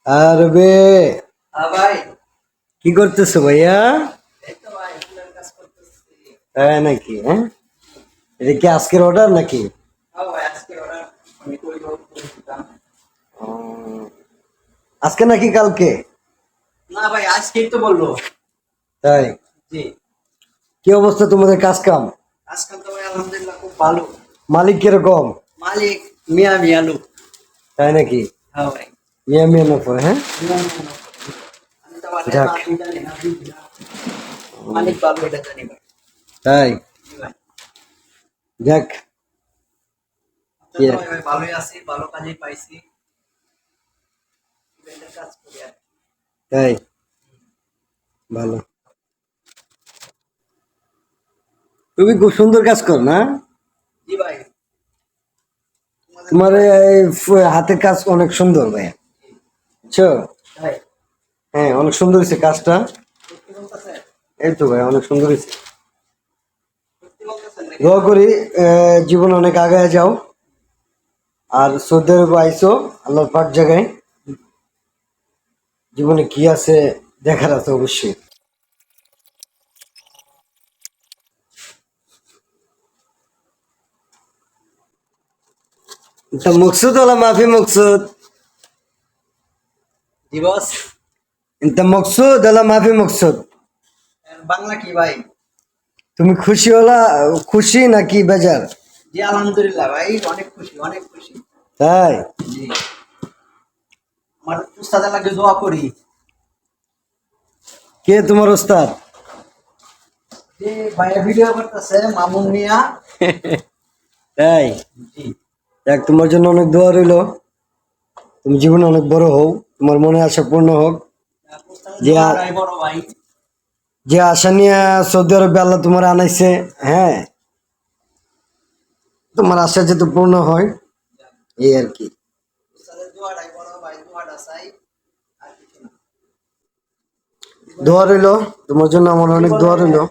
আরবে ভাই কি করতেছো ভাইয়া? এই তো ভাই ফুলের কাজ করতেছি। তাই নাকি? হ্যাঁ, এটা কি আজকের অর্ডার নাকি? ভাই আজকে অর্ডার আমি করেছিলাম। উম, আজকে নাকি কালকে? না ভাই আজকেই তো বললো। তাই? জি কি অবস্থা তোমাদের কাজ কাম? আজকাল তো ভাই আলহামদুলিল্লাহ খুব ভালো। মালিক কিরকম? মালিক মিয়া মিয়া লোক। তাই নাকি? হ্যাঁ ভাই মিয়া মিয়া নফর, হ্যাঁ। মিয়া মিয়া লোক। আমি তো ভাই যাক। মালিক জানি না বুঝি না। মালিক ভালো এটা জানি ভাই। তাই? জি ভাই যাক। তো কি আর- ভাই ভাই ভালোই আছি, ভালো কাজেই পাইছি। ইভেন্টের কাজ করি আর কি। তাই? ভালো। তুমি খুব সুন্দর কাজ করো না? জি ভাই তোমাদের তোমার দোয়ায় এই হাতের কাজ অনেক সুন্দর ভাইয়া, বুঝছো? ভাই হ্যাঁ, অনেক সুন্দর হয়েছে কাজটা। সত্যি বলতেছেন? এই তো ভাই, অনেক সুন্দর হয়েছে। সত্যি বলতেছেন নাকি? দোয়া করি জীবন অনেক আগায় যাও। আর সৌদি আরবে আইসো আল্লাহর পাক জায়গায়, জীবনে কি আছে দেখার আছে অবশ্যই। انت مقصود ولا ما في مقصود؟ জি বস انت مقصود ولا ما في مقصود؟ বাংলা কি ভাই? তুমি খুশি হলা? খুশি নাকি বেজার? জি আলহামদুলিল্লাহ ভাই অনেক খুশি অনেক খুশি। তাই? জি আমার উস্তাদের লাগে দোয়া করি কে তোমার ওস্তাদ? যে ভাইয়া ভিডিও করতেছে মামুন মিয়া। তাই? জি দেখ, তোমার জন্য অনেক দোয়া রইলো। তুমি জীবনে অনেক বড় হও, তোমার মনে আশা পূর্ণ হোক। উস্তাদের যে দোয়াটাই বড় ভাই। যে আশা নিয়ে সৌদি আরবে আল্লাহ তোমার আনাইছে, হ্যাঁ, তোমার আশা যাতে পূর্ণ হয়, এই আর কি। উস্তাদের দোয়াটাই বড় ভাই, দোয়াটা চাই আর কিছু না। দোয়া রইলো তোমার জন্য, আমার কি অনেক দোয়া বলে রইলো।